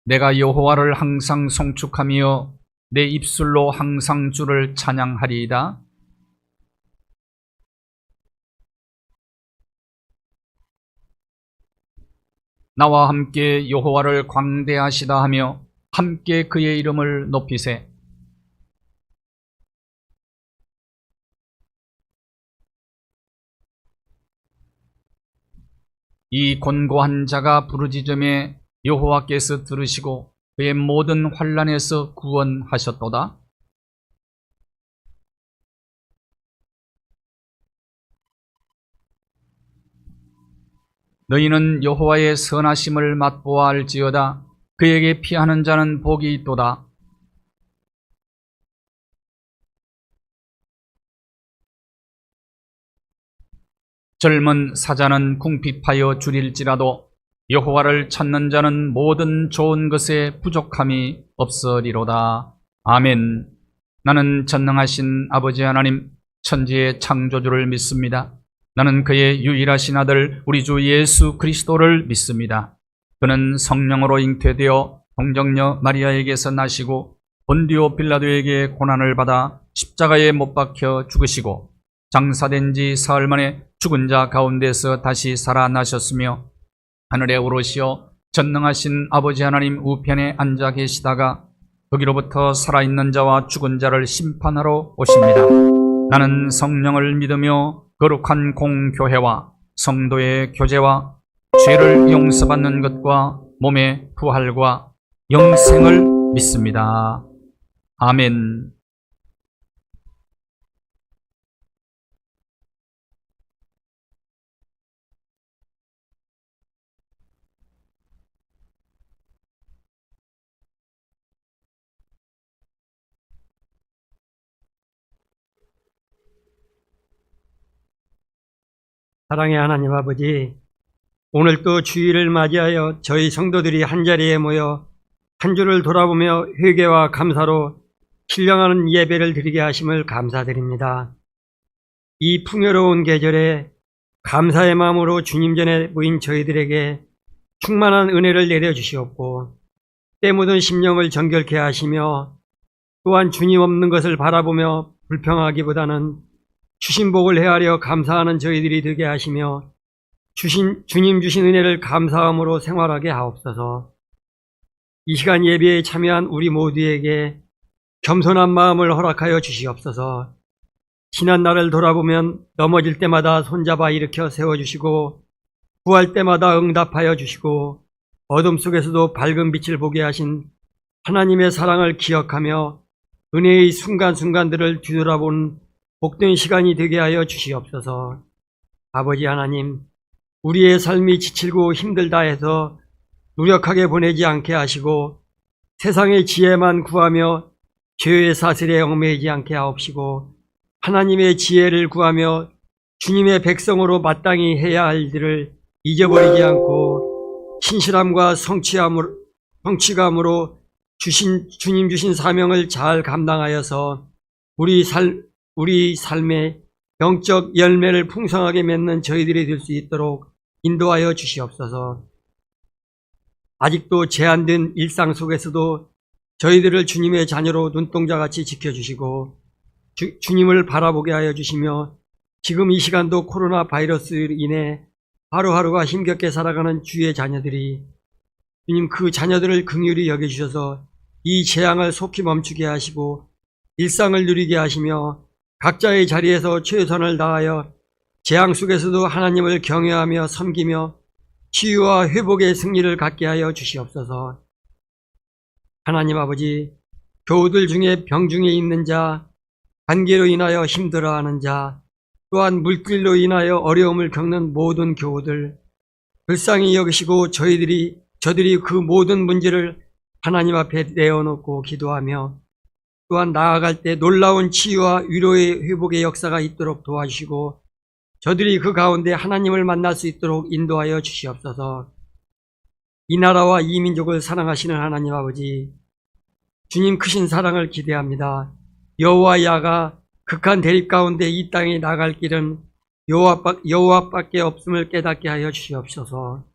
내가 여호와를 항상 송축하며 내 입술로 항상 주를 찬양하리이다. 나와 함께 여호와를 광대하시다 하며 함께 그의 이름을 높이세. 이 곤고한 자가 부르짖음에 여호와께서 들으시고 그의 모든 환난에서 구원하셨도다. 너희는 여호와의 선하심을 맛보아 알지어다. 그에게 피하는 자는 복이 있도다. 젊은 사자는 궁핍하여 줄일지라도 여호와를 찾는 자는 모든 좋은 것에 부족함이 없으리로다. 아멘. 나는 전능하신 아버지 하나님, 천지의 창조주를 믿습니다. 나는 그의 유일하신 아들 우리 주 예수 그리스도를 믿습니다. 그는 성령으로 잉태되어 동정녀 마리아에게서 나시고 본디오 빌라도에게 고난을 받아 십자가에 못 박혀 죽으시고 장사된 지 사흘 만에 죽은 자 가운데서 다시 살아나셨으며 하늘에 오르시어 전능하신 아버지 하나님 우편에 앉아 계시다가 거기로부터 살아있는 자와 죽은 자를 심판하러 오십니다. 나는 성령을 믿으며 거룩한 공교회와 성도의 교제와 죄를 용서받는 것과 몸의 부활과 영생을 믿습니다. 아멘. 사랑의 하나님 아버지, 오늘 또 주일을 맞이하여 저희 성도들이 한자리에 모여 한 주를 돌아보며 회개와 감사로 신령하는 예배를 드리게 하심을 감사드립니다. 이 풍요로운 계절에 감사의 마음으로 주님 전에 모인 저희들에게 충만한 은혜를 내려주시옵고 때 묻은 심령을 정결케 하시며 또한 주님 없는 것을 바라보며 불평하기보다는 주신 복을 헤아려 감사하는 저희들이 되게 하시며 주님 주신 은혜를 감사함으로 생활하게 하옵소서. 이 시간 예배에 참여한 우리 모두에게 겸손한 마음을 허락하여 주시옵소서. 지난 날을 돌아보면 넘어질 때마다 손잡아 일으켜 세워주시고 구할 때마다 응답하여 주시고 어둠 속에서도 밝은 빛을 보게 하신 하나님의 사랑을 기억하며 은혜의 순간순간들을 뒤돌아보는 복된 시간이 되게 하여 주시옵소서. 아버지 하나님, 우리의 삶이 지칠고 힘들다 해서 무력하게 보내지 않게 하시고 세상의 지혜만 구하며 죄의 사슬에 얽매이지 않게 하옵시고 하나님의 지혜를 구하며 주님의 백성으로 마땅히 해야 할 일들을 잊어버리지 않고 신실함과 성취감으로 주님 주신 사명을 잘 감당하여서 우리 삶의 영적 열매를 풍성하게 맺는 저희들이 될 수 있도록 인도하여 주시옵소서. 아직도 제한된 일상 속에서도 저희들을 주님의 자녀로 눈동자같이 지켜주시고 주님을 바라보게 하여 주시며 지금 이 시간도 코로나 바이러스로 인해 하루하루가 힘겹게 살아가는 주의 자녀들이 주님 그 자녀들을 긍휼히 여겨주셔서 이 재앙을 속히 멈추게 하시고 일상을 누리게 하시며 각자의 자리에서 최선을 다하여 재앙 속에서도 하나님을 경외하며 섬기며 치유와 회복의 승리를 갖게 하여 주시옵소서. 하나님 아버지, 교우들 중에 병중에 있는 자, 관계로 인하여 힘들어하는 자, 또한 물길로 인하여 어려움을 겪는 모든 교우들 불쌍히 여기시고 저들이 그 모든 문제를 하나님 앞에 내어놓고 기도하며 또한 나아갈 때 놀라운 치유와 위로의 회복의 역사가 있도록 도와주시고 저들이 그 가운데 하나님을 만날 수 있도록 인도하여 주시옵소서. 이 나라와 이 민족을 사랑하시는 하나님 아버지, 주님 크신 사랑을 기대합니다. 여호와 야가 극한 대립 가운데 이 땅에 나갈 길은 여호와밖에 없음을 깨닫게 하여 주시옵소서.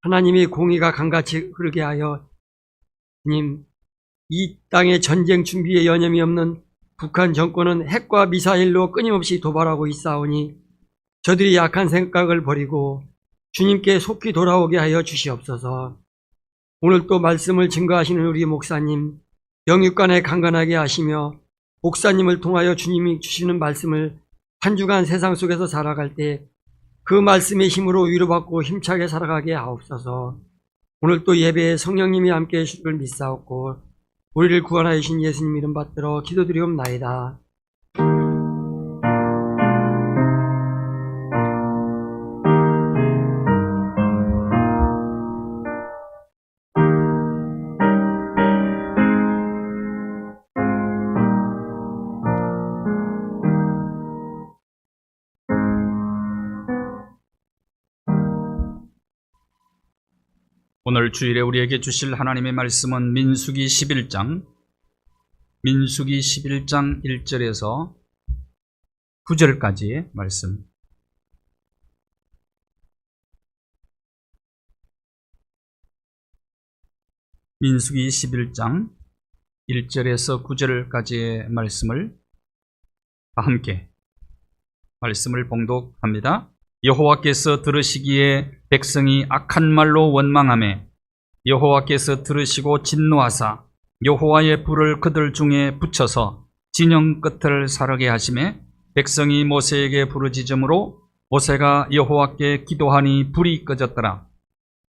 하나님의 공의가 강같이 흐르게 하여 주님, 이 땅의 전쟁 준비에 여념이 없는 북한 정권은 핵과 미사일로 끊임없이 도발하고 있사오니 저들이 약한 생각을 버리고 주님께 속히 돌아오게 하여 주시옵소서. 오늘 또 말씀을 증거하시는 우리 목사님, 영육간에 강건하게 하시며 목사님을 통하여 주님이 주시는 말씀을 한 주간 세상 속에서 살아갈 때 그 말씀의 힘으로 위로받고 힘차게 살아가게 하옵소서. 오늘 또 예배에 성령님이 함께해 주실 줄 믿사옵고 우리를 구원하여 주신 예수님 이름 받들어 기도드리옵나이다. 오늘 주일에 우리에게 주실 하나님의 말씀은 민수기 11장 1절에서 9절까지의 말씀. 민수기 11장 1절에서 9절까지의 말씀을 함께 말씀을 봉독합니다. 여호와께서 들으시기에 백성이 악한 말로 원망하며 여호와께서 들으시고 진노하사 여호와의 불을 그들 중에 붙여서 진영 끝을 사르게 하시매 백성이 모세에게 부르짖음으로 모세가 여호와께 기도하니 불이 꺼졌더라.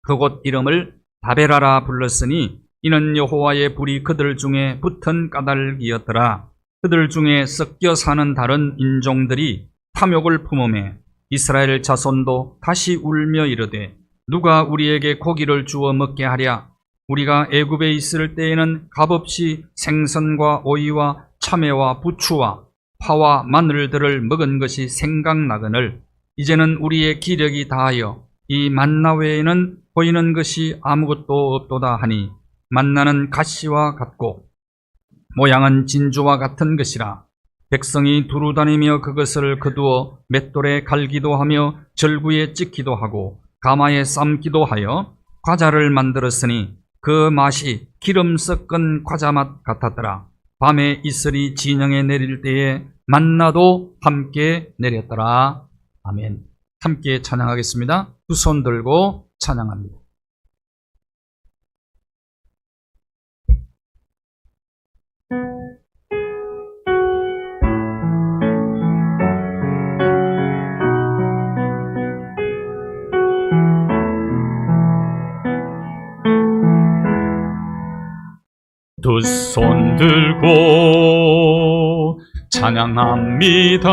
그곳 이름을 다베라라 불렀으니 이는 여호와의 불이 그들 중에 붙은 까닭이었더라. 그들 중에 섞여 사는 다른 인종들이 탐욕을 품으며 이스라엘 자손도 다시 울며 이르되 누가 우리에게 고기를 주어 먹게 하랴. 우리가 애굽에 있을 때에는 값없이 생선과 오이와 참외와 부추와 파와 마늘들을 먹은 것이 생각나거늘 이제는 우리의 기력이 다하여 이 만나 외에는 보이는 것이 아무것도 없도다 하니 만나는 가시와 같고 모양은 진주와 같은 것이라. 백성이 두루다니며 그것을 거두어 맷돌에 갈기도 하며 절구에 찍기도 하고 가마에 삶기도 하여 과자를 만들었으니 그 맛이 기름 섞은 과자 맛 같았더라. 밤에 이슬이 진영에 내릴 때에 만나도 함께 내렸더라. 아멘. 함께 찬양하겠습니다. 두 손 들고 찬양합니다. 두 손 들고 찬양합니다.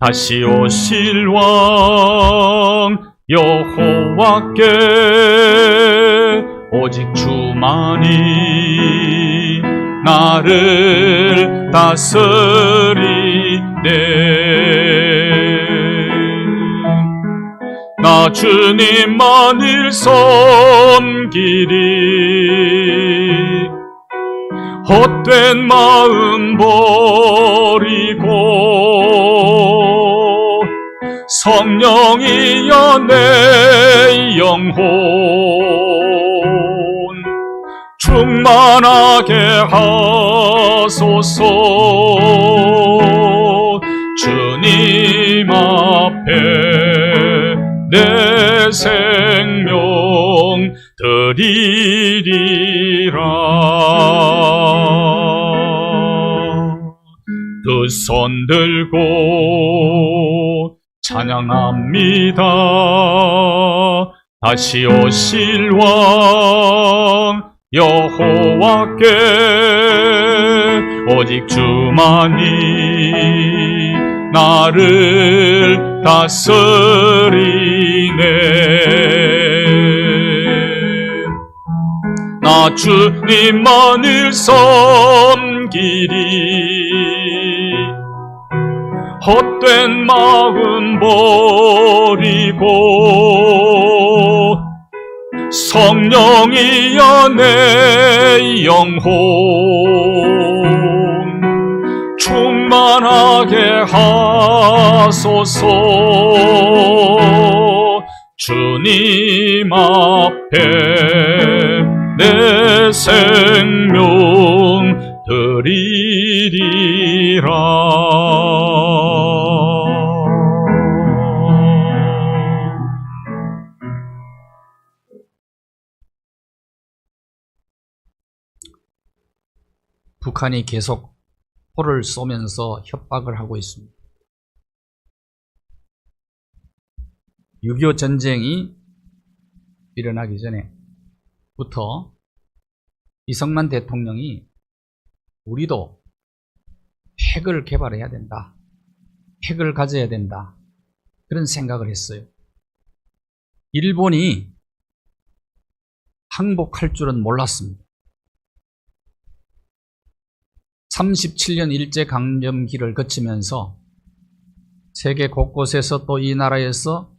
다시 오실 왕 여호와께 오직 주만이 나를 다스리네. 나 주님만을 섬기리. 헛된 마음 버리고 성령이여 내 영혼 충만하게 하소서. 주님 앞에 내 생명 드리리라. 두 손 들고 찬양합니다. 다시 오실 왕 여호와께 오직 주만이 나를 다스리네. 나 주님만을 섬기리. 헛된 마음 버리고 성령이여 내 영혼 충만하게 하소서. 주님 앞에 내 생명 드리리라. 북한이 계속 포를 쏘면서 협박을 하고 있습니다. 6.25 전쟁이 일어나기 전에부터 이승만 대통령이 우리도 핵을 개발해야 된다, 핵을 가져야 된다, 그런 생각을 했어요. 일본이 항복할 줄은 몰랐습니다. 37년 일제강점기를 거치면서 세계 곳곳에서 또 이 나라에서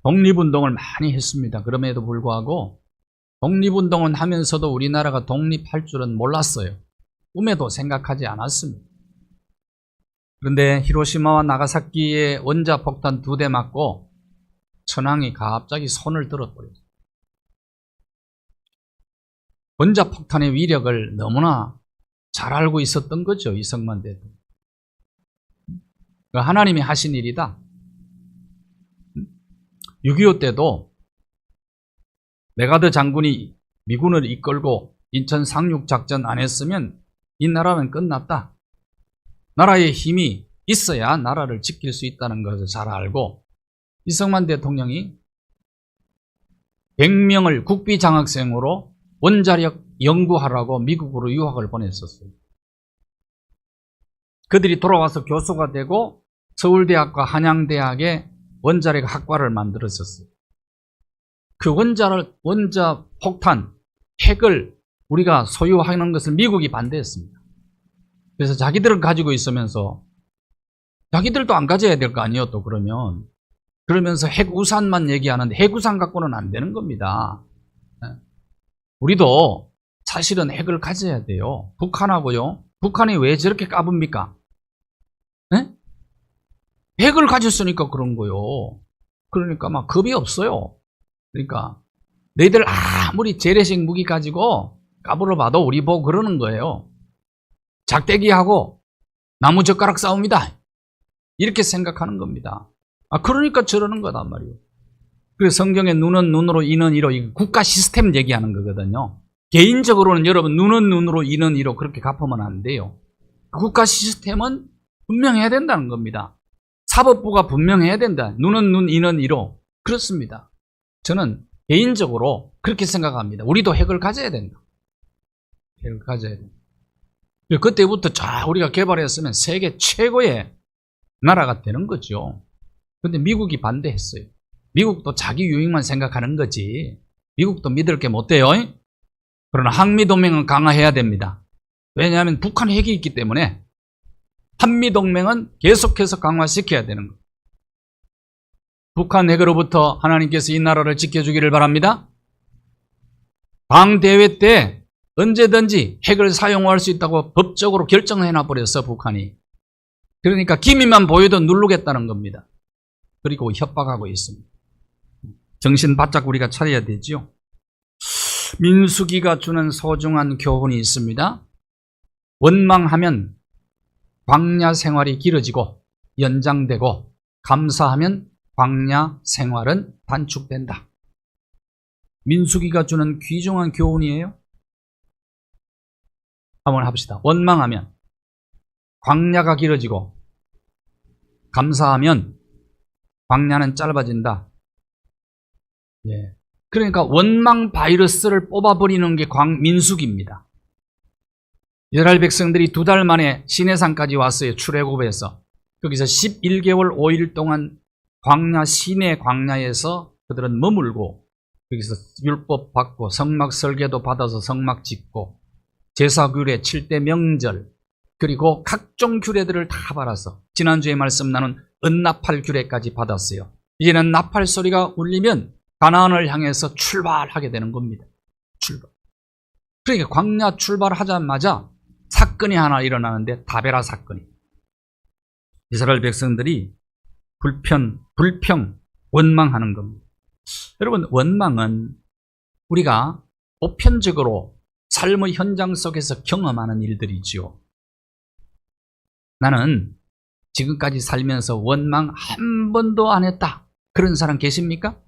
독립운동을 많이 했습니다. 그럼에도 불구하고 독립운동은 하면서도 우리나라가 독립할 줄은 몰랐어요. 꿈에도 생각하지 않았습니다. 그런데 히로시마와 나가사키에 원자폭탄 2대 맞고 천황이 갑자기 손을 들어버렸어요. 원자폭탄의 위력을 너무나 잘 알고 있었던 거죠, 이승만 대통령. 하나님이 하신 일이다. 6.25 때도 메가드 장군이 미군을 이끌고 인천 상륙작전 안 했으면 이 나라는 끝났다. 나라의 힘이 있어야 나라를 지킬 수 있다는 것을 잘 알고 이승만 대통령이 100명을 국비장학생으로 원자력 연구하라고 미국으로 유학을 보냈었어요. 그들이 돌아와서 교수가 되고 서울대학과 한양대학에 원자력 학과를 만들었었어요. 그 원자폭탄, 핵을 우리가 소유하는 것을 미국이 반대했습니다. 그래서 자기들은 가지고 있으면서 자기들도 안 가져야 될 거 아니에요, 또 그러면서 핵우산만 얘기하는데 핵우산 갖고는 안 되는 겁니다. 우리도 사실은 핵을 가져야 돼요. 북한하고요. 북한이 왜 저렇게 까붑니까? 네? 핵을 가졌으니까 그런 거요. 그러니까 막 겁이 없어요. 그러니까 너희들 아무리 재래식 무기 가지고 까불어봐도 우리 보고 그러는 거예요. 작대기하고 나무젓가락 싸움이다, 이렇게 생각하는 겁니다. 그러니까 저러는 거단 말이에요. 그래서 성경에 눈은 눈으로 이는 이로, 이거 국가 시스템 얘기하는 거거든요. 개인적으로는 여러분 눈은 눈으로 이는 이로 그렇게 갚으면 안 돼요. 국가 시스템은 분명해야 된다는 겁니다. 사법부가 분명해야 된다. 눈은 눈, 이는 이로. 그렇습니다. 저는 개인적으로 그렇게 생각합니다. 우리도 핵을 가져야 된다. 핵을 가져야 된다. 그때부터 우리가 개발했으면 세계 최고의 나라가 되는 거죠. 그런데 미국이 반대했어요. 미국도 자기 유익만 생각하는 거지. 미국도 믿을 게 못 돼요. 그러나 한미동맹은 강화해야 됩니다. 왜냐하면 북한 핵이 있기 때문에 한미동맹은 계속해서 강화시켜야 되는 거예요. 북한 핵으로부터 하나님께서 이 나라를 지켜주기를 바랍니다. 방대회 때 언제든지 핵을 사용할 수 있다고 법적으로 결정해놔버렸어, 북한이. 그러니까 기미만 보여도 누르겠다는 겁니다. 그리고 협박하고 있습니다. 정신 바짝 우리가 차려야 되지요. 민수기가 주는 소중한 교훈이 있습니다. 원망하면 광야 생활이 길어지고 연장되고, 감사하면 광야 생활은 단축된다. 민수기가 주는 귀중한 교훈이에요. 한번 합시다. 원망하면 광야가 길어지고, 감사하면 광야는 짧아진다. 그러니까 원망 바이러스를 뽑아버리는 게 민수기입니다. 이스라엘 백성들이 2달 만에 시내산까지 왔어요. 출애굽에서. 거기서 11개월 5일 동안 광야, 시내 광야에서 그들은 머물고, 여기서 율법 받고 성막 설계도 받아서 성막 짓고, 제사 규례, 7대 명절, 그리고 각종 규례들을 다 받아서 지난주에 말씀 나눈 은나팔 규례까지 받았어요. 이제는 나팔 소리가 울리면 가나안을 향해서 출발하게 되는 겁니다. 출발. 그러니까 광야 출발하자마자 사건이 하나 일어나는데, 다베라 사건이. 이스라엘 백성들이 불평, 원망하는 겁니다. 여러분, 원망은 우리가 보편적으로 삶의 현장 속에서 경험하는 일들이지요. 나는 지금까지 살면서 원망 한 번도 안 했다. 그런 사람 계십니까?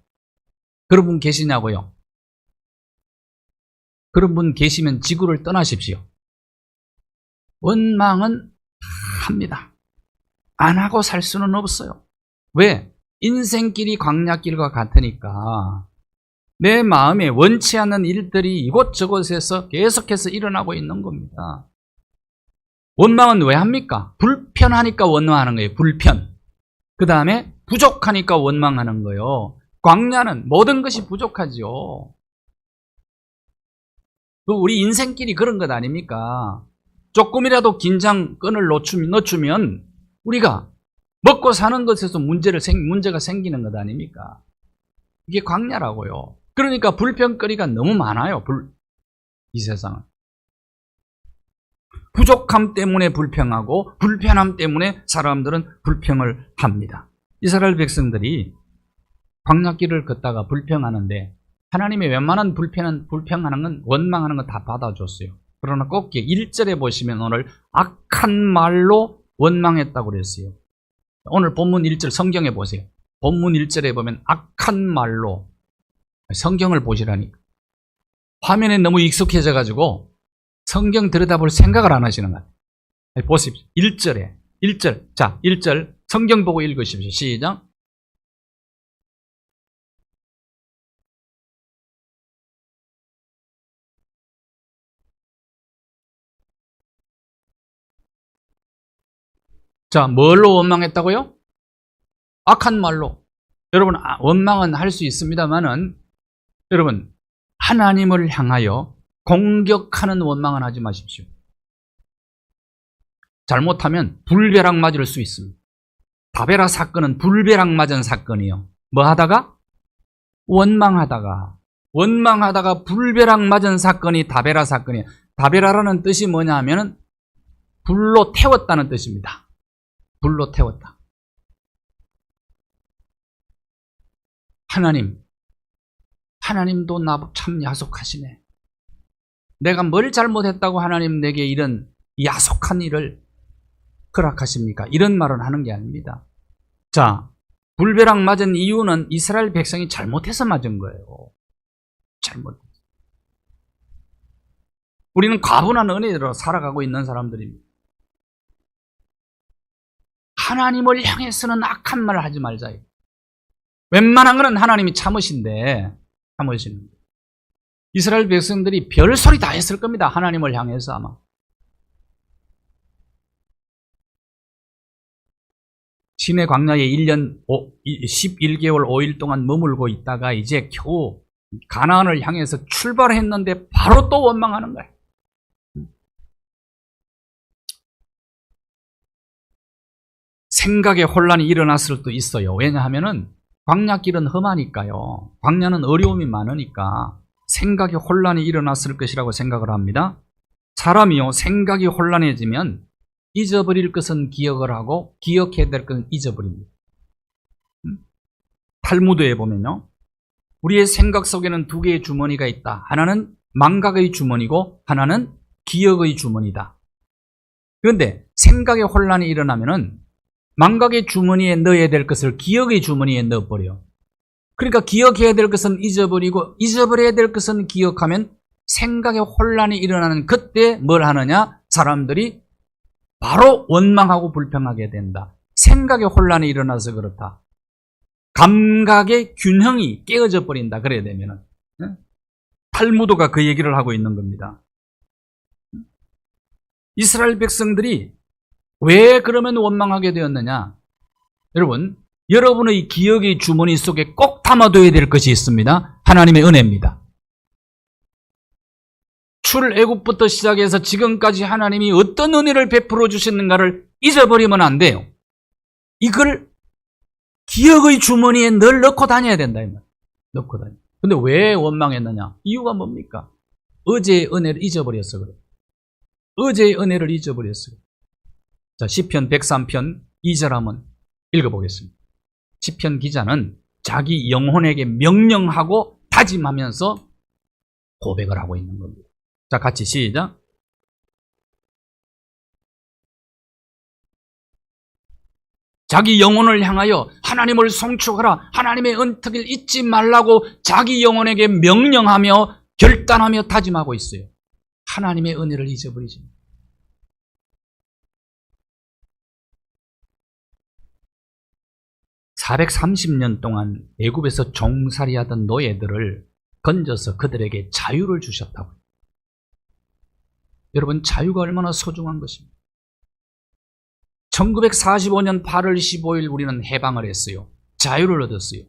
그런 분 계시냐고요? 그런 분 계시면 지구를 떠나십시오. 원망은 합니다. 안 하고 살 수는 없어요. 왜? 인생길이 광야길과 같으니까 내 마음에 원치 않는 일들이 이곳저곳에서 계속해서 일어나고 있는 겁니다. 원망은 왜 합니까? 불편하니까 원망하는 거예요. 불편. 그 다음에 부족하니까 원망하는 거예요. 광야는 모든 것이 부족하죠. 우리 인생길이 그런 것 아닙니까? 조금이라도 긴장끈을 늦추면 우리가 먹고 사는 것에서 문제가 생기는 것 아닙니까? 이게 광야라고요. 그러니까 불평거리가 너무 많아요. 이 세상은. 부족함 때문에 불평하고 불편함 때문에 사람들은 불평을 합니다. 이스라엘 백성들이 광야길을 걷다가 불평하는데 하나님이 웬만한 불평하는 건 원망하는 건 다 받아줬어요. 그러나 꼭 1절에 보시면 오늘 악한 말로 원망했다고 그랬어요. 오늘 본문 1절 성경에 보세요. 본문 1절에 보면 악한 말로 성경을 보시라니까. 화면에 너무 익숙해져 가지고 성경 들여다볼 생각을 안 하시는 거예요. 보십시오. 1절. 자, 1절 성경 보고 읽으십시오. 시작. 자, 뭘로 원망했다고요? 악한 말로. 여러분, 원망은 할 수 있습니다만은 여러분, 하나님을 향하여 공격하는 원망은 하지 마십시오. 잘못하면 불벼락 맞을 수 있습니다. 다베라 사건은 불벼락 맞은 사건이요. 뭐 하다가? 원망하다가 불벼락 맞은 사건이 다베라 사건이에요. 다베라라는 뜻이 뭐냐 하면은 불로 태웠다는 뜻입니다. 불로 태웠다. 하나님도 나 참 야속하시네. 내가 뭘 잘못했다고 하나님 내게 이런 야속한 일을 허락하십니까? 이런 말은 하는 게 아닙니다. 자, 불벼락 맞은 이유는 이스라엘 백성이 잘못해서 맞은 거예요. 잘못. 우리는 과분한 은혜로 살아가고 있는 사람들입니다. 하나님을 향해서는 악한 말을 하지 말자. 웬만한 거는 하나님이 참으신데, 참으시는 거예요. 이스라엘 백성들이 별소리 다 했을 겁니다. 하나님을 향해서 아마. 시내 광야에 1년 11개월 5일 동안 머물고 있다가 이제 겨우 가나안을 향해서 출발했는데 바로 또 원망하는 거예요. 생각에 혼란이 일어났을 수도 있어요. 왜냐하면은 광야길은 험하니까요. 광야는 어려움이 많으니까 생각에 혼란이 일어났을 것이라고 생각을 합니다. 사람이요, 생각이 혼란해지면 잊어버릴 것은 기억을 하고 기억해야 될 것은 잊어버립니다. 탈무드에 보면요, 우리의 생각 속에는 두 개의 주머니가 있다. 하나는 망각의 주머니고 하나는 기억의 주머니다. 그런데 생각의 혼란이 일어나면은 망각의 주머니에 넣어야 될 것을 기억의 주머니에 넣어버려요. 그러니까 기억해야 될 것은 잊어버리고 잊어버려야 될 것은 기억하면 생각의 혼란이 일어나는 그때 뭘 하느냐? 사람들이 바로 원망하고 불평하게 된다. 생각의 혼란이 일어나서 그렇다. 감각의 균형이 깨어져 버린다. 그래야 되면은. 탈무드가 그 얘기를 하고 있는 겁니다. 이스라엘 백성들이 왜 그러면 원망하게 되었느냐? 여러분, 여러분의 기억의 주머니 속에 꼭 담아둬야 될 것이 있습니다. 하나님의 은혜입니다. 출애굽부터 시작해서 지금까지 하나님이 어떤 은혜를 베풀어 주셨는가를 잊어버리면 안 돼요. 이걸 기억의 주머니에 늘 넣고 다녀야 된다. 넣고 다녀. 근데 왜 원망했느냐? 이유가 뭡니까? 어제의 은혜를 잊어버렸어. 그래. 어제의 은혜를 잊어버렸어요. 자, 시편 103편 2절 한번 읽어보겠습니다. 시편 기자는 자기 영혼에게 명령하고 다짐하면서 고백을 하고 있는 겁니다. 자, 같이 시작. 자기 영혼을 향하여 하나님을 송축하라. 하나님의 은택을 잊지 말라고 자기 영혼에게 명령하며 결단하며 다짐하고 있어요. 하나님의 은혜를 잊어버리지. 430년 동안 애굽에서 종살이하던 노예들을 건져서 그들에게 자유를 주셨다고. 여러분, 자유가 얼마나 소중한 것입니까? 1945년 8월 15일 우리는 해방을 했어요. 자유를 얻었어요.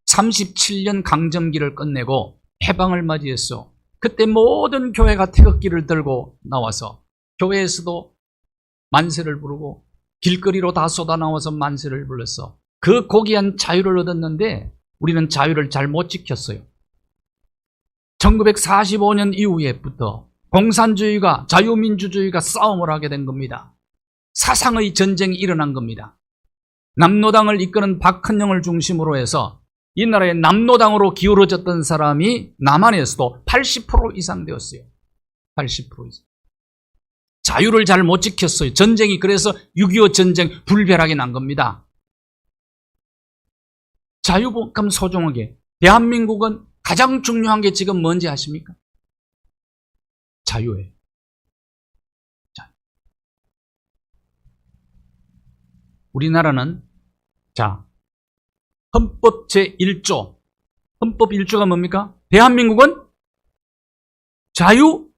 37년 강점기를 끝내고 해방을 맞이했어. 그때 모든 교회가 태극기를 들고 나와서 교회에서도 만세를 부르고 길거리로 다 쏟아 나와서 만세를 불렀어. 그 고귀한 자유를 얻었는데 우리는 자유를 잘 못 지켰어요. 1945년 이후에부터 공산주의가 자유민주주의가 싸움을 하게 된 겁니다. 사상의 전쟁이 일어난 겁니다. 남노당을 이끄는 박헌영을 중심으로 해서 이 나라의 남노당으로 기울어졌던 사람이 남한에서도 80% 이상 되었어요. 80% 이상. 자유를 잘 못 지켰어요. 전쟁이 그래서 6.25 전쟁 불벼락이 난 겁니다. 자유복감 소중하게. 대한민국은 가장 중요한 게 지금 뭔지 아십니까? 자유예요. 자유. 우리나라는 헌법 제1조. 헌법 1조가 뭡니까? 대한민국은 자유민주주의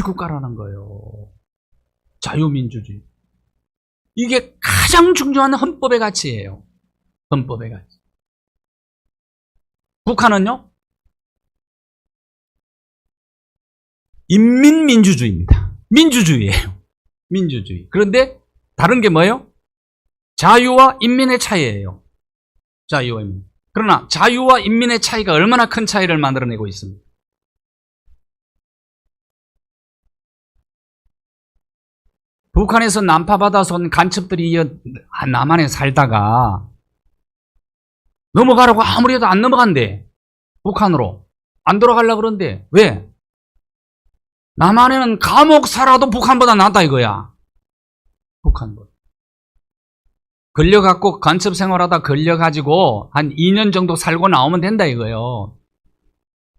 국가라는 거예요. 자유민주주의. 이게 가장 중요한 헌법의 가치예요. 헌법의 가치. 북한은요? 인민민주주의입니다. 민주주의예요. 민주주의. 그런데 다른 게 뭐예요? 자유와 인민의 차이예요. 자유와 인민. 그러나 자유와 인민의 차이가 얼마나 큰 차이를 만들어내고 있습니다. 북한에서 난파받아서 온 간첩들이 남한에 살다가 넘어가라고 아무리 해도 안 넘어간대. 북한으로. 안 돌아가려고 그러는데. 왜? 남한에는 감옥 살아도 북한보다 낫다 이거야. 북한보다. 걸려갖고 간첩 생활하다 걸려가지고 한 2년 정도 살고 나오면 된다 이거예요.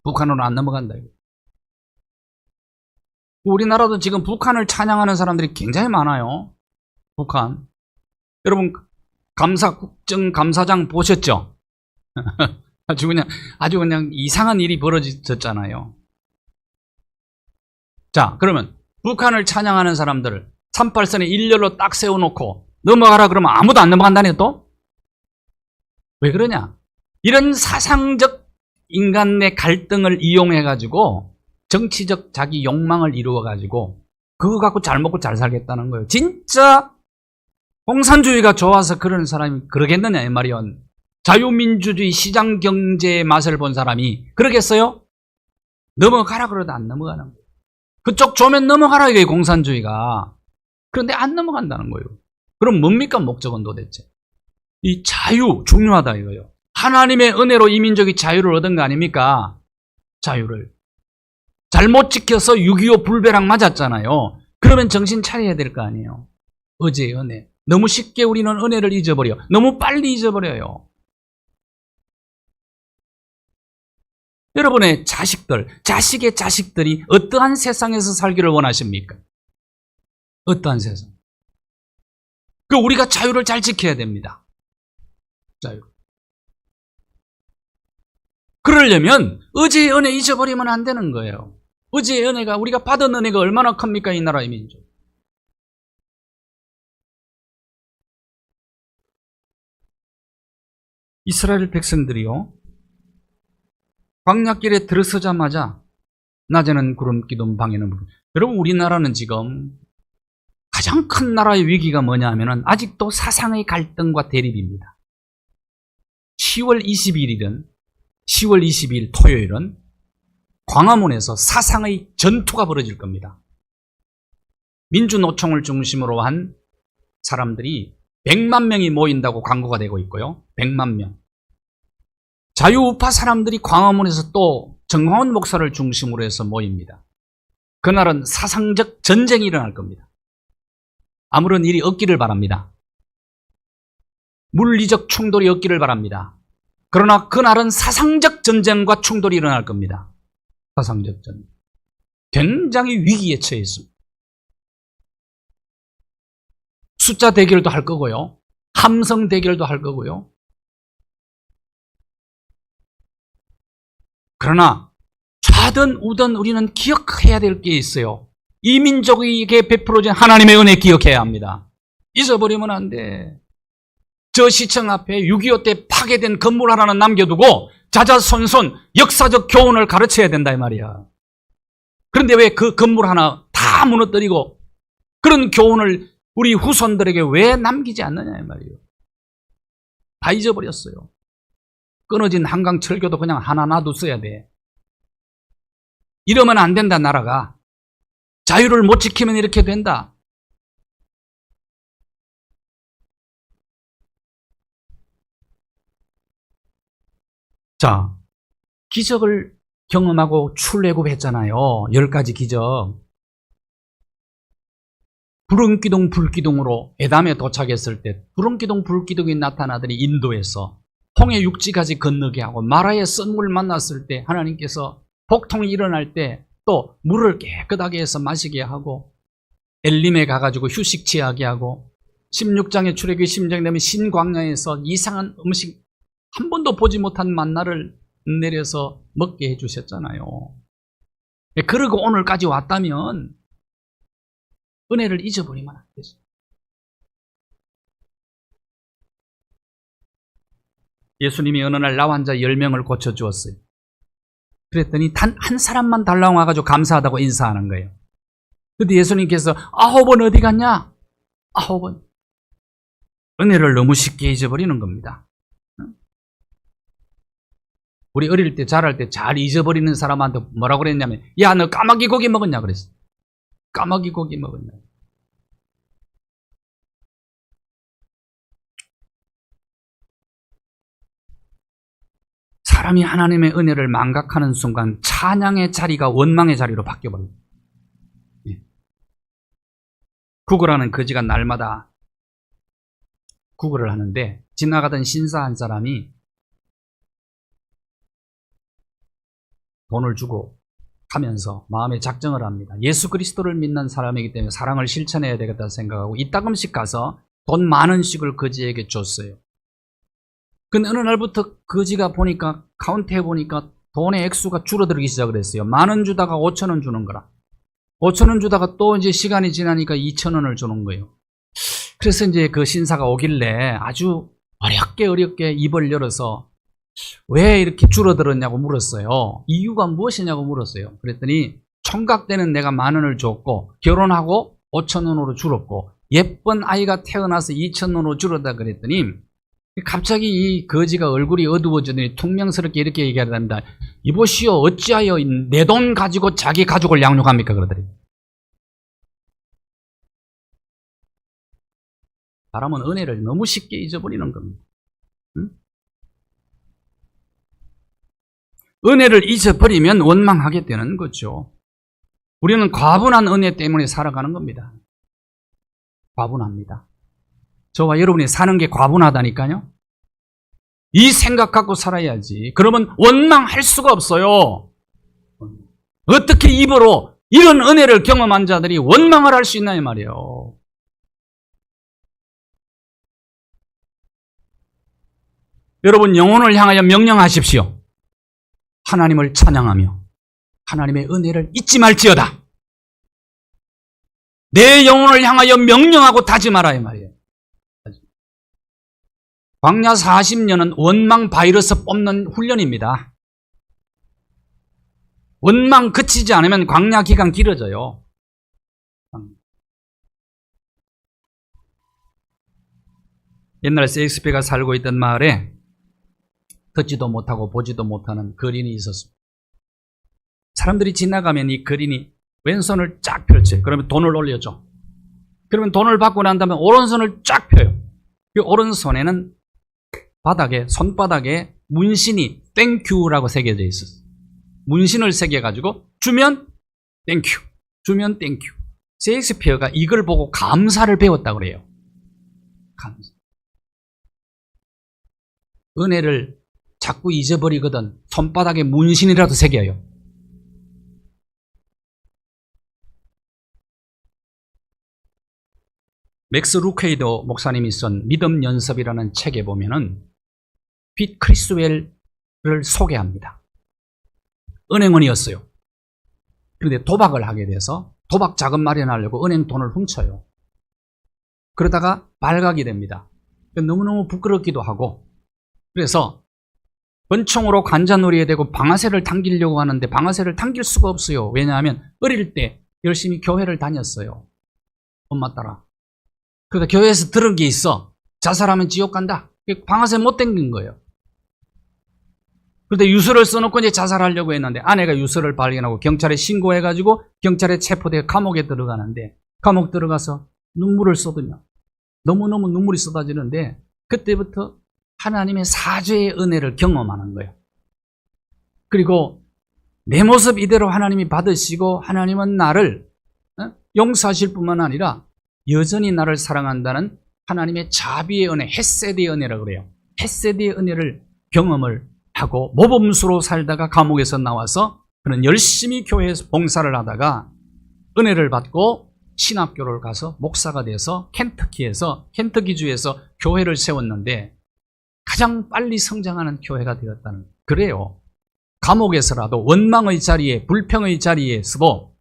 북한으로 안 넘어간다 이거. 우리나라도 지금 북한을 찬양하는 사람들이 굉장히 많아요. 북한. 여러분, 국정감사장 보셨죠? 아주 그냥 이상한 일이 벌어졌잖아요. 자, 그러면 북한을 찬양하는 사람들을 38선에 일렬로 딱 세워놓고 넘어가라 그러면 아무도 안 넘어간다니 또? 왜 그러냐? 이런 사상적 인간 내 갈등을 이용해가지고 정치적 자기 욕망을 이루어가지고 그거 갖고 잘 먹고 잘 살겠다는 거예요. 진짜 공산주의가 좋아서 그런 사람이 그러겠느냐 이 말이야. 자유민주주의 시장경제의 맛을 본 사람이 그러겠어요? 넘어가라 그러다 안 넘어가는 거예요. 그쪽 조면 넘어가라 이게 공산주의가. 그런데 안 넘어간다는 거예요. 그럼 뭡니까 목적은 도대체? 이 자유 중요하다 이거예요. 하나님의 은혜로 이 민족이 자유를 얻은 거 아닙니까? 자유를. 잘못 지켜서 6.25 불벼락 맞았잖아요. 그러면 정신 차려야 될 거 아니에요. 어제의 은혜. 너무 쉽게 우리는 은혜를 잊어버려. 너무 빨리 잊어버려요. 여러분의 자식의 자식들이 어떠한 세상에서 살기를 원하십니까? 어떠한 세상? 우리가 자유를 잘 지켜야 됩니다. 자유. 그러려면 어제의 은혜 잊어버리면 안 되는 거예요. 어제의 은혜가, 우리가 받은 은혜가 얼마나 큽니까? 이 나라의 민족. 이스라엘 백성들이요, 광야길에 들어서자마자 낮에는 구름 기둥 밤에는 불. 여러분, 우리나라는 지금 가장 큰 나라의 위기가 뭐냐 하면은 아직도 사상의 갈등과 대립입니다. 10월 20일이든 10월 22일 토요일은 광화문에서 사상의 전투가 벌어질 겁니다. 민주노총을 중심으로 한 사람들이 100만 명이 모인다고 광고가 되고 있고요. 100만 명. 자유우파 사람들이 광화문에서 또 정황원 목사를 중심으로 해서 모입니다. 그날은 사상적 전쟁이 일어날 겁니다. 아무런 일이 없기를 바랍니다. 물리적 충돌이 없기를 바랍니다. 그러나 그날은 사상적 전쟁과 충돌이 일어날 겁니다. 사상적 전쟁. 굉장히 위기에 처해 있습니다. 숫자 대결도 할 거고요. 함성 대결도 할 거고요. 그러나 좌든 우든 우리는 기억해야 될 게 있어요. 이 민족에게 베풀어진 하나님의 은혜 기억해야 합니다. 잊어버리면 안 돼. 저 시청 앞에 6.25 때 파괴된 건물 하나는 남겨두고 자자손손 역사적 교훈을 가르쳐야 된다 이 말이야. 그런데 왜 그 건물 하나 다 무너뜨리고 그런 교훈을 우리 후손들에게 왜 남기지 않느냐 이 말이에요. 다 잊어버렸어요. 끊어진 한강철교도 그냥 하나 놔뒀어야 돼. 이러면 안 된다 나라가. 자유를 못 지키면 이렇게 된다. 자, 기적을 경험하고 출애굽했잖아요. 10가지 기적. 구름기둥 불기둥으로 에담에 도착했을 때 구름기둥 불기둥이 나타나더니 인도에서 홍해 육지까지 건너게 하고 마라의 썬물 만났을 때 하나님께서 복통이 일어날 때 또 물을 깨끗하게 해서 마시게 하고 엘림에 가가지고 휴식 취하게 하고 16장의 출애굽이 심정되면 신광야에서 이상한 음식 한 번도 보지 못한 만나를 내려서 먹게 해주셨잖아요. 그러고 오늘까지 왔다면 은혜를 잊어버리면 안 되죠. 예수님이 어느 날 나 환자 10명을 고쳐주었어요. 그랬더니 단 한 사람만 달랑 와가지고 감사하다고 인사하는 거예요. 근데 예수님께서 9번 어디 갔냐? 9번. 은혜를 너무 쉽게 잊어버리는 겁니다. 우리 어릴 때 자랄 때 잘 잊어버리는 사람한테 뭐라고 그랬냐면 야 너 까마귀 고기 먹었냐 그랬어. 까마귀 고기 먹었냐. 사람이 하나님의 은혜를 망각하는 순간 찬양의 자리가 원망의 자리로 바뀌어버립니다. 구걸하는 거지가 날마다 구걸을 하는데 지나가던 신사 한 사람이 돈을 주고 가면서 마음에 작정을 합니다. 예수 그리스도를 믿는 사람이기 때문에 사랑을 실천해야 되겠다 생각하고 이따금씩 가서 돈 만 원씩을 거지에게 줬어요. 근데 어느 날부터 거지가 보니까 카운트해 보니까 돈의 액수가 줄어들기 시작을 했어요. 10,000원 주다가 5,000원 주는 거라. 5,000원 주다가 또 이제 시간이 지나니까 2,000원을 주는 거예요. 그래서 이제 그 신사가 오길래 아주 어렵게 입을 열어서 왜 이렇게 줄어들었냐고 물었어요. 이유가 무엇이냐고 물었어요. 그랬더니 총각 때는 내가 10,000원을 줬고 결혼하고 5,000원으로 줄었고 예쁜 아이가 태어나서 2,000원으로 줄었다 그랬더니 갑자기 이 거지가 얼굴이 어두워지더니 퉁명스럽게 이렇게 얘기한답니다. 이보시오 어찌하여 내 돈 가지고 자기 가족을 양육합니까? 그러더니 사람은 은혜를 너무 쉽게 잊어버리는 겁니다. 응? 은혜를 잊어버리면 원망하게 되는 거죠. 우리는 과분한 은혜 때문에 살아가는 겁니다. 과분합니다. 저와 여러분이 사는 게 과분하다니까요. 이 생각 갖고 살아야지. 그러면 원망할 수가 없어요. 어떻게 입으로 이런 은혜를 경험한 자들이 원망을 할 수 있나 이 말이에요. 여러분 영혼을 향하여 명령하십시오. 하나님을 찬양하며 하나님의 은혜를 잊지 말지어다. 내 영혼을 향하여 명령하고 다짐하라 이 말이에요. 광야 40년은 원망 바이러스 뽑는 훈련입니다. 원망 그치지 않으면 광야 기간 길어져요. 옛날 셰익스피어가 살고 있던 마을에 듣지도 못하고 보지도 못하는 거린이 있었습니다. 사람들이 지나가면 이 거린이 왼손을 쫙 펼쳐요. 그러면 돈을 올려줘. 그러면 돈을 받고 난 다음에 오른손을 쫙 펴요. 그 오른손에는 바닥에, 손바닥에 문신이 땡큐라고 새겨져 있었어요. 문신을 새겨가지고 주면 땡큐, 주면 땡큐. 셰익스피어가 이걸 보고 감사를 배웠다고 그래요. 감사. 은혜를 자꾸 잊어버리거든 손바닥에 문신이라도 새겨요. 맥스 루케이도 목사님이 쓴 믿음 연습이라는 책에 보면은 핏 크리스웰을 소개합니다. 은행원이었어요. 그런데 도박을 하게 돼서 도박 자금 마련하려고 은행 돈을 훔쳐요. 그러다가 발각이 됩니다. 너무너무 부끄럽기도 하고, 그래서 권총으로 관자놀이에 대고 방아쇠를 당기려고 하는데 방아쇠를 당길 수가 없어요. 왜냐하면 어릴 때 열심히 교회를 다녔어요. 엄마 따라. 그러다 교회에서 들은 게 있어. 자살하면 지옥 간다. 방아쇠 못 당긴 거예요. 그런데 유서를 써놓고 이제 자살하려고 했는데 아내가 유서를 발견하고 경찰에 신고해가지고 경찰에 체포돼 감옥에 들어가는데, 감옥 들어가서 눈물을 쏟으며 너무너무 눈물이 쏟아지는데, 그때부터 하나님의 사죄의 은혜를 경험하는 거예요. 그리고 내 모습 이대로 하나님이 받으시고 하나님은 나를 용서하실 뿐만 아니라 여전히 나를 사랑한다는 하나님의 자비의 은혜, 헤세드의 은혜라고 그래요. 헤세드의 은혜를 경험을 하고 모범수로 살다가 감옥에서 나와서 그는 열심히 교회에서 봉사를 하다가 은혜를 받고 신학교를 가서 목사가 돼서 켄터키주에서 교회를 세웠는데 가장 빨리 성장하는 교회가 되었다는, 그래요. 감옥에서라도 원망의 자리에, 불평의 자리에서도,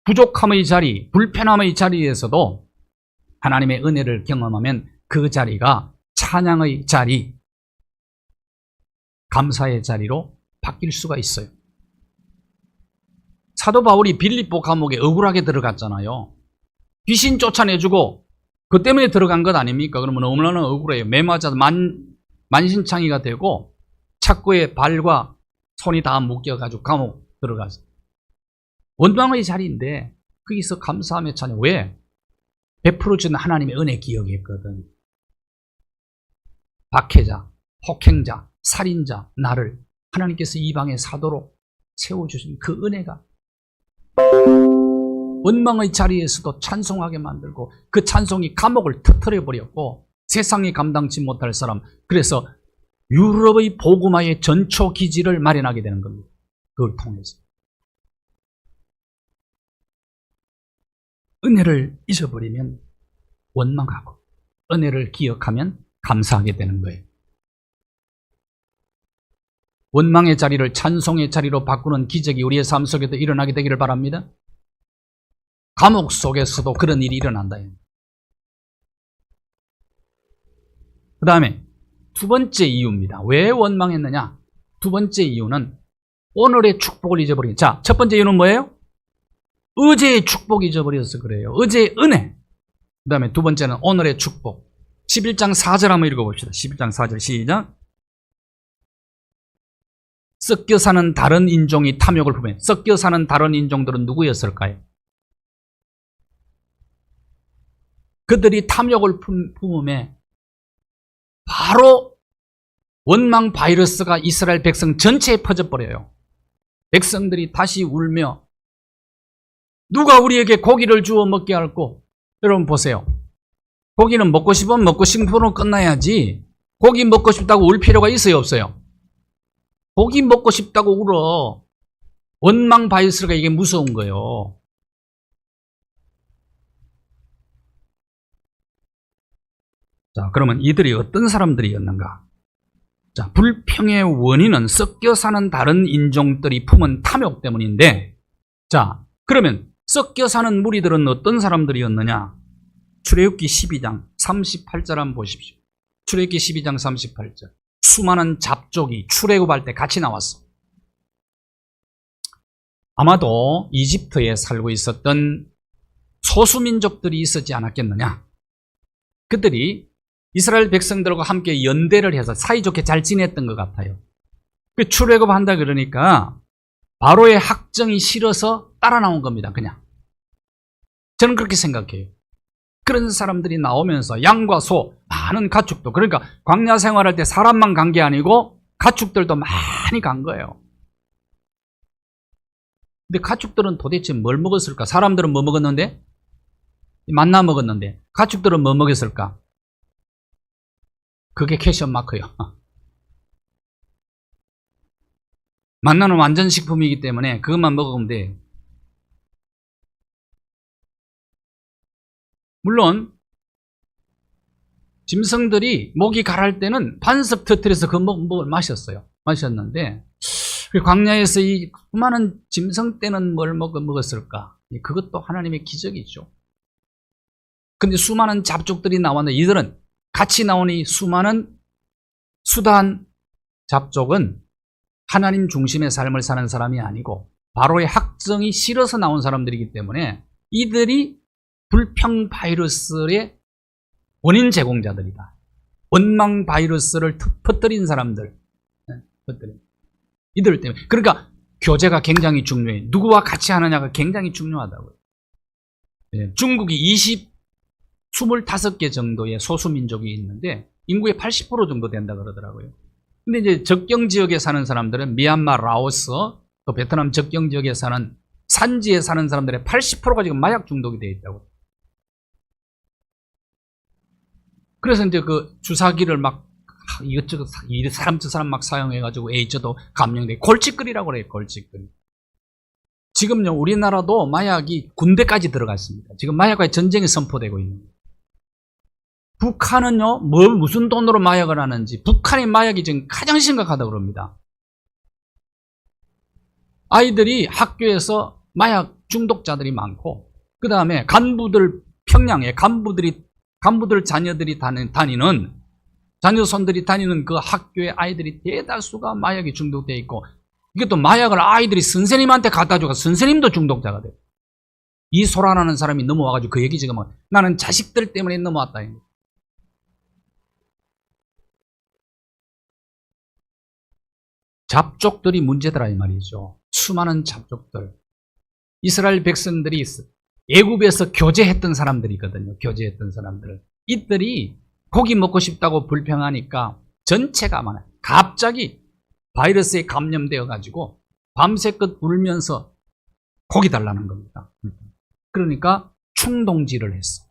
부족함의 자리, 불편함의 자리에서도 하나님의 은혜를 경험하면 그 자리가 찬양의 자리, 감사의 자리로 바뀔 수가 있어요. 사도 바울이 빌립보 감옥에 억울하게 들어갔잖아요. 귀신 쫓아내주고 그 때문에 들어간 것 아닙니까? 그러면 얼마나 억울해요. 매 맞아서 만신창이가 되고 착고에 발과 손이 다 묶여가지고 감옥 들어가서 원망의 자리인데 거기서 감사하며 찬양. 왜? 베풀어준 하나님의 은혜 기억했거든. 박해자, 폭행자, 살인자 나를 하나님께서 이방의 사도로 세워주신 그 은혜가 원망의 자리에서도 찬송하게 만들고 그 찬송이 감옥을 터뜨려버렸고 세상이 감당치 못할 사람, 그래서 유럽의 복음화의 전초 기지를 마련하게 되는 겁니다. 그걸 통해서 은혜를 잊어버리면 원망하고 은혜를 기억하면 감사하게 되는 거예요. 원망의 자리를 찬송의 자리로 바꾸는 기적이 우리의 삶 속에도 일어나게 되기를 바랍니다. 감옥 속에서도 그런 일이 일어난다. 그 다음에 두 번째 이유입니다. 왜 원망했느냐? 두 번째 이유는 오늘의 축복을 잊어버린. 자, 첫 번째 이유는 뭐예요? 어제의 축복 잊어버려서 그래요. 어제의 은혜. 그 다음에 두 번째는 오늘의 축복. 11장 4절 한번 읽어봅시다. 11장 4절 시작. 섞여 사는 다른 인종이 탐욕을 품에. 섞여 사는 다른 인종들은 누구였을까요? 그들이 탐욕을 품음에 바로 원망 바이러스가 이스라엘 백성 전체에 퍼져버려요. 백성들이 다시 울며 누가 우리에게 고기를 주워 먹게 할꼬? 여러분 보세요. 고기는 먹고 싶으면 먹고 싶으면 끝나야지. 고기 먹고 싶다고 울 필요가 있어요, 없어요? 고기 먹고 싶다고 울어. 원망 바이러스가 이게 무서운 거예요. 자, 그러면 이들이 어떤 사람들이었는가? 자, 불평의 원인은 섞여 사는 다른 인종들이 품은 탐욕 때문인데, 자, 그러면 섞여 사는 무리들은 어떤 사람들이었느냐? 출애굽기 12장 38절 한번 보십시오. 출애굽기 12장 38절. 수많은 잡족이 출애굽할 때 같이 나왔어. 아마도 이집트에 살고 있었던 소수민족들이 있었지 않았겠느냐? 그들이 이스라엘 백성들과 함께 연대를 해서 사이좋게 잘 지냈던 것 같아요. 그 출애굽한다 그러니까 바로의 학정이 싫어서 따라 나온 겁니다. 그냥. 저는 그렇게 생각해요. 그런 사람들이 나오면서 양과 소, 많은 가축도, 그러니까 광야 생활할 때 사람만 간 게 아니고 가축들도 많이 간 거예요. 근데 가축들은 도대체 뭘 먹었을까? 사람들은 뭐 먹었는데? 만나 먹었는데 가축들은 뭐 먹였을까? 그게 퀘션 마크요. 만나는 완전 식품이기 때문에 그것만 먹으면 돼. 물론 짐승들이 목이 가랄 때는 반석 터뜨려서 그 목을 마셨는데 광야에서 이 수많은 짐승 때는 뭘 먹었을까? 그것도 하나님의 기적이죠. 근데 수많은 잡족들이 나왔는데 이들은 같이 나온 이 수많은 수단 잡족은 하나님 중심의 삶을 사는 사람이 아니고 바로의 학정이 싫어서 나온 사람들이기 때문에 이들이 불평 바이러스의 원인 제공자들이다. 원망 바이러스를 퍼뜨린 사람들. 이들 때문에. 그러니까 교제가 굉장히 중요해. 누구와 같이 하느냐가 굉장히 중요하다고요. 중국이 25개 정도의 소수민족이 있는데 인구의 80% 정도 된다 그러더라고요. 근데 이제 적경 지역에 사는 사람들은 미얀마, 라오스, 또 베트남 적경 지역에 사는 산지에 사는 사람들의 80%가 지금 마약 중독이 되어 있다고. 그래서 이제 그 주사기를 막 이것저것 이 사람 저 사람 막 사용해가지고 에이즈도 감염돼 골칫거리라고 그래요. 골칫거리. 지금요 우리나라도 마약이 군대까지 들어갔습니다. 지금 마약과의 전쟁이 선포되고 있는 거예요. 북한은요 무슨 돈으로 마약을 하는지 북한의 마약이 지금 가장 심각하다고 그럽니다. 아이들이 학교에서 마약 중독자들이 많고 그 다음에 간부들 평양에 간부들 자녀들이 다니는 자녀손들이 다니는 그 학교의 아이들이 대다수가 마약에 중독되어 있고 이것도 마약을 아이들이 선생님한테 갖다 줘서 선생님도 중독자가 돼요. 이소라라는 사람이 넘어와가지고 그 얘기 지금 나는 자식들 때문에 넘어왔다. 잡족들이 문제더라 이 말이죠. 수많은 잡족들. 이스라엘 백성들이 애굽에서 교제했던 사람들이거든요. 교제했던 사람들. 이들이 고기 먹고 싶다고 불평하니까 전체가 많아요. 갑자기 바이러스에 감염되어 가지고 밤새껏 울면서 고기 달라는 겁니다. 그러니까 충동질을 했어.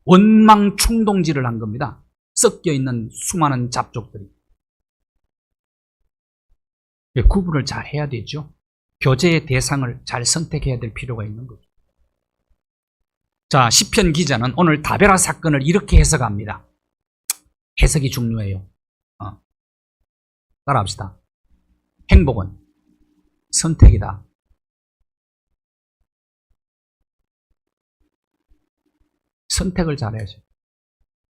원망 충동질을 한 겁니다. 섞여 있는 수많은 잡족들이. 구분을 잘 해야 되죠. 교제의 대상을 잘 선택해야 될 필요가 있는 거죠. 자, 시편 기자는 오늘 다베라 사건을 이렇게 해석합니다. 해석이 중요해요. 따라합시다. 행복은 선택이다. 선택을 잘해야죠.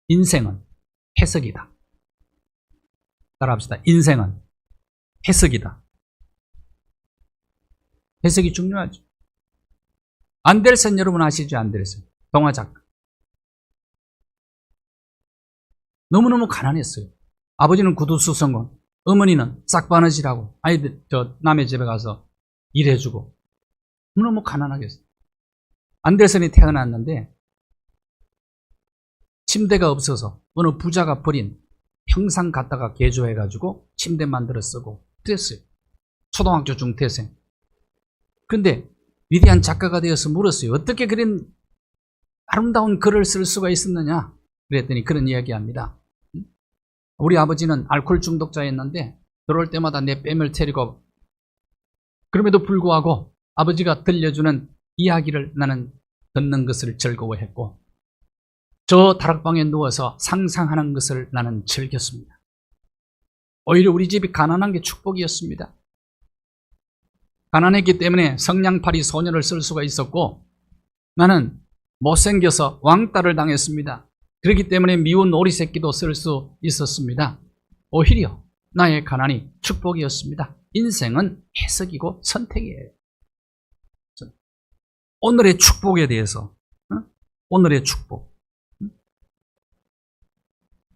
인생은 해석이다. 따라합시다. 인생은 해석이다. 해석이 중요하죠. 안델슨 여러분 아시죠? 안델슨 동화 작가. 너무너무 가난했어요. 아버지는 구두수성공, 어머니는 싹바느질하고 아이들 남의 집에 가서 일해주고 너무너무 가난하게 했어요. 안델슨이 태어났는데 침대가 없어서 어느 부자가 버린 평상 갖다가 개조해가지고 침대 만들어 쓰고 그랬어요. 초등학교 중퇴생. 그런데 위대한 작가가 되어서 물었어요. 어떻게 그런 아름다운 글을 쓸 수가 있었느냐? 그랬더니 그런 이야기합니다. 우리 아버지는 알코올 중독자였는데 들어올 때마다 내 뺨을 때리고 그럼에도 불구하고 아버지가 들려주는 이야기를 나는 듣는 것을 즐거워했고 저 다락방에 누워서 상상하는 것을 나는 즐겼습니다. 오히려 우리 집이 가난한 게 축복이었습니다. 가난했기 때문에 성냥팔이 소녀를 쓸 수가 있었고 나는 못생겨서 왕따를 당했습니다. 그렇기 때문에 미운 오리새끼도 쓸 수 있었습니다. 오히려 나의 가난이 축복이었습니다. 인생은 해석이고 선택이에요. 오늘의 축복에 대해서 오늘의 축복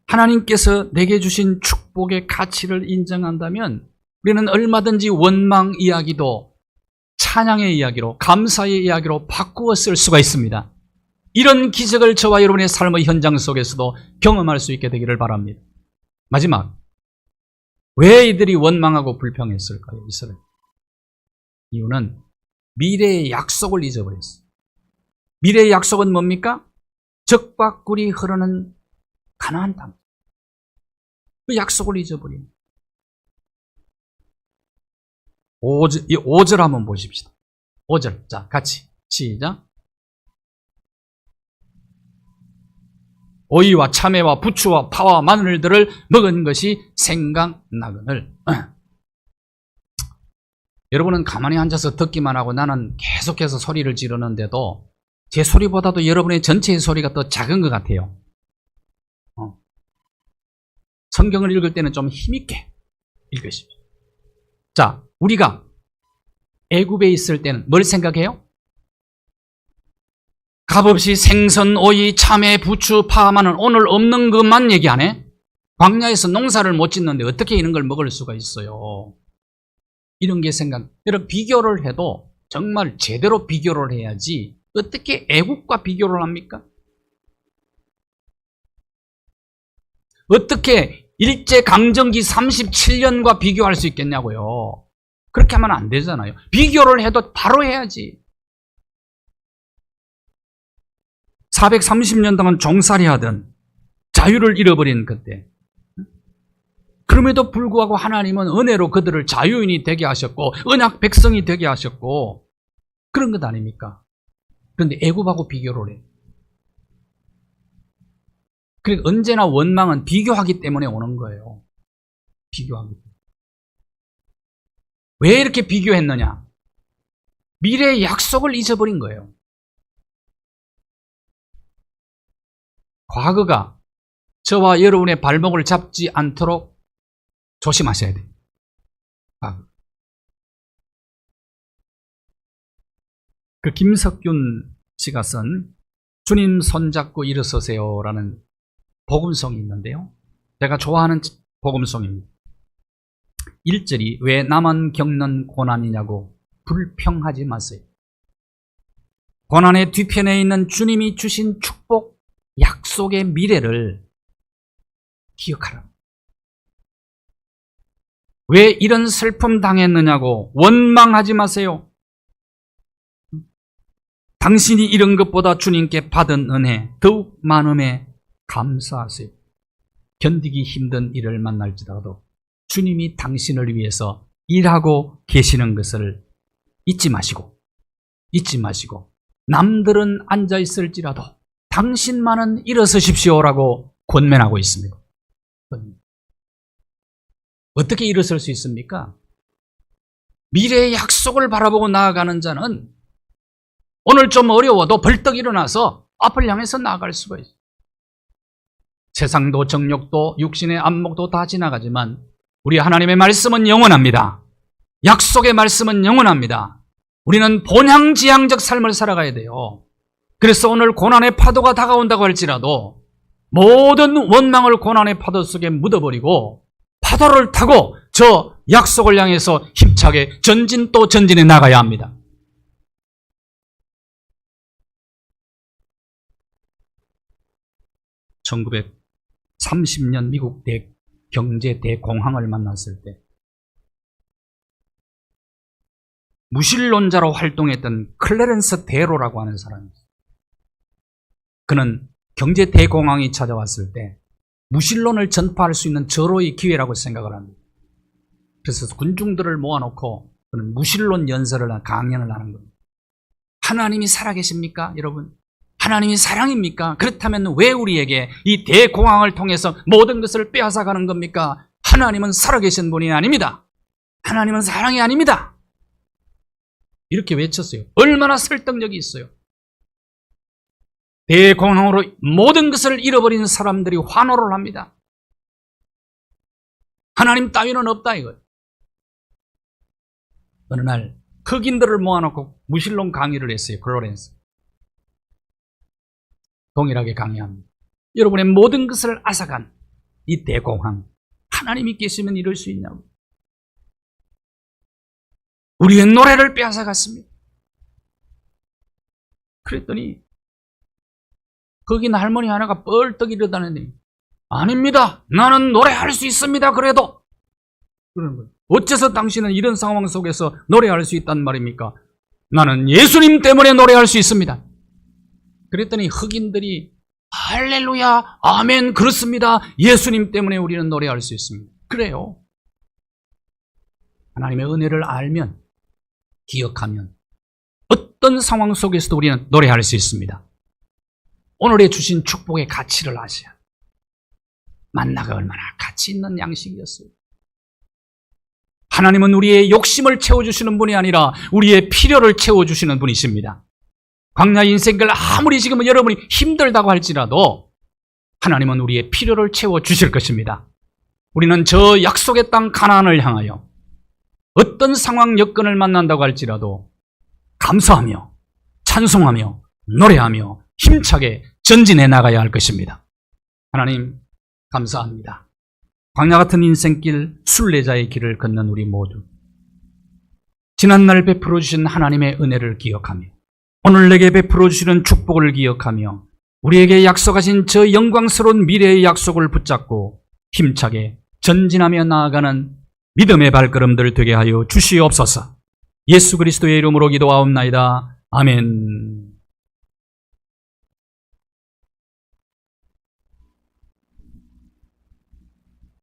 하나님께서 내게 주신 축복의 가치를 인정한다면 우리는 얼마든지 원망 이야기도 찬양의 이야기로 감사의 이야기로 바꾸어 쓸 수가 있습니다. 이런 기적을 저와 여러분의 삶의 현장 속에서도 경험할 수 있게 되기를 바랍니다. 마지막, 왜 이들이 원망하고 불평했을까요? 이스라엘. 이유는 미래의 약속을 잊어버렸어요. 미래의 약속은 뭡니까? 적과 꿀이 흐르는 가나안 땅. 그 약속을 잊어버린. 5절 한번 보십시다. 5절. 자, 같이. 시작. 오이와 참외와 부추와 파와 마늘들을 먹은 것이 생각나거늘. 여러분은 가만히 앉아서 듣기만 하고 나는 계속해서 소리를 지르는데도 제 소리보다도 여러분의 전체의 소리가 더 작은 것 같아요. 성경을 읽을 때는 좀 힘있게 읽으십시오. 자, 우리가 애굽에 있을 때는 뭘 생각해요? 값없이 생선, 오이, 참외, 부추, 파, 마늘 오늘 없는 것만 얘기 안 해? 광야에서 농사를 못 짓는데 어떻게 이런 걸 먹을 수가 있어요? 이런 게 여러분 비교를 해도 정말 제대로 비교를 해야지 어떻게 애국과 비교를 합니까? 어떻게 일제강점기 37년과 비교할 수 있겠냐고요. 그렇게 하면 안 되잖아요. 비교를 해도 바로 해야지. 430년 동안 종살이 하던 자유를 잃어버린 그때. 그럼에도 불구하고 하나님은 은혜로 그들을 자유인이 되게 하셨고 언약 백성이 되게 하셨고 그런 것 아닙니까? 그런데 애굽하고 비교를 해. 그러니까 언제나 원망은 비교하기 때문에 오는 거예요. 비교하기 때문에. 왜 이렇게 비교했느냐? 미래의 약속을 잊어버린 거예요. 과거가 저와 여러분의 발목을 잡지 않도록 조심하셔야 돼요. 그 김석균 씨가 쓴 주님 손잡고 일어서세요라는 복음송이 있는데요. 제가 좋아하는 복음송입니다. 1절이 왜 나만 겪는 고난이냐고 불평하지 마세요. 고난의 뒤편에 있는 주님이 주신 축복, 약속의 미래를 기억하라. 왜 이런 슬픔 당했느냐고 원망하지 마세요. 당신이 이런 것보다 주님께 받은 은혜 더욱 많음에 감사하세요. 견디기 힘든 일을 만날지라도 주님이 당신을 위해서 일하고 계시는 것을 잊지 마시고 남들은 앉아 있을지라도 당신만은 일어서십시오라고 권면하고 있습니다. 어떻게 일어설 수 있습니까? 미래의 약속을 바라보고 나아가는 자는 오늘 좀 어려워도 벌떡 일어나서 앞을 향해서 나아갈 수가 있어요. 세상도 정욕도 육신의 안목도 다 지나가지만 우리 하나님의 말씀은 영원합니다. 약속의 말씀은 영원합니다. 우리는 본향지향적 삶을 살아가야 돼요. 그래서 오늘 고난의 파도가 다가온다고 할지라도 모든 원망을 고난의 파도 속에 묻어버리고 파도를 타고 저 약속을 향해서 힘차게 전진 또 전진해 나가야 합니다. (1930년) 미국 경제 대공황을 만났을 때 무신론자로 활동했던 클래런스 대로라고 하는 사람이었어요. 그는 경제 대공황이 찾아왔을 때 무신론을 전파할 수 있는 절호의 기회라고 생각을 합니다. 그래서 군중들을 모아놓고 그는 무신론 연설을 강연을 하는 겁니다. 하나님이 살아계십니까, 여러분? 하나님이 사랑입니까? 그렇다면 왜 우리에게 이 대공황을 통해서 모든 것을 빼앗아가는 겁니까? 하나님은 살아계신 분이 아닙니다. 하나님은 사랑이 아닙니다. 이렇게 외쳤어요. 얼마나 설득력이 있어요. 대공황으로 모든 것을 잃어버린 사람들이 환호를 합니다. 하나님 따위는 없다 이거예요. 어느 날 흑인들을 모아놓고 무신론 강의를 했어요. 클로렌스. 동일하게 강의합니다. 여러분의 모든 것을 앗아간 이 대공황, 하나님이 계시면 이럴 수 있냐고. 우리의 노래를 빼앗아갔습니다. 그랬더니 거긴 할머니 하나가 뻘떡 일어나는데 아닙니다. 나는 노래할 수 있습니다. 그래도 그러는 거예요. 어째서 당신은 이런 상황 속에서 노래할 수 있단 말입니까? 나는 예수님 때문에 노래할 수 있습니다. 그랬더니 흑인들이 할렐루야, 아멘, 그렇습니다. 예수님 때문에 우리는 노래할 수 있습니다. 그래요. 하나님의 은혜를 알면, 기억하면 어떤 상황 속에서도 우리는 노래할 수 있습니다. 오늘에 주신 축복의 가치를 아셔야. 만나가 얼마나 가치 있는 양식이었어요. 하나님은 우리의 욕심을 채워주시는 분이 아니라 우리의 필요를 채워주시는 분이십니다. 광야 인생길 아무리 지금 여러분이 힘들다고 할지라도 하나님은 우리의 필요를 채워주실 것입니다. 우리는 저 약속의 땅 가나안을 향하여 어떤 상황 여건을 만난다고 할지라도 감사하며 찬송하며 노래하며 힘차게 전진해 나가야 할 것입니다. 하나님 감사합니다. 광야 같은 인생길 순례자의 길을 걷는 우리 모두 지난날 베풀어 주신 하나님의 은혜를 기억하며 오늘 내게 베풀어 주시는 축복을 기억하며 우리에게 약속하신 저 영광스러운 미래의 약속을 붙잡고 힘차게 전진하며 나아가는 믿음의 발걸음들 되게 하여 주시옵소서. 예수 그리스도의 이름으로 기도하옵나이다. 아멘.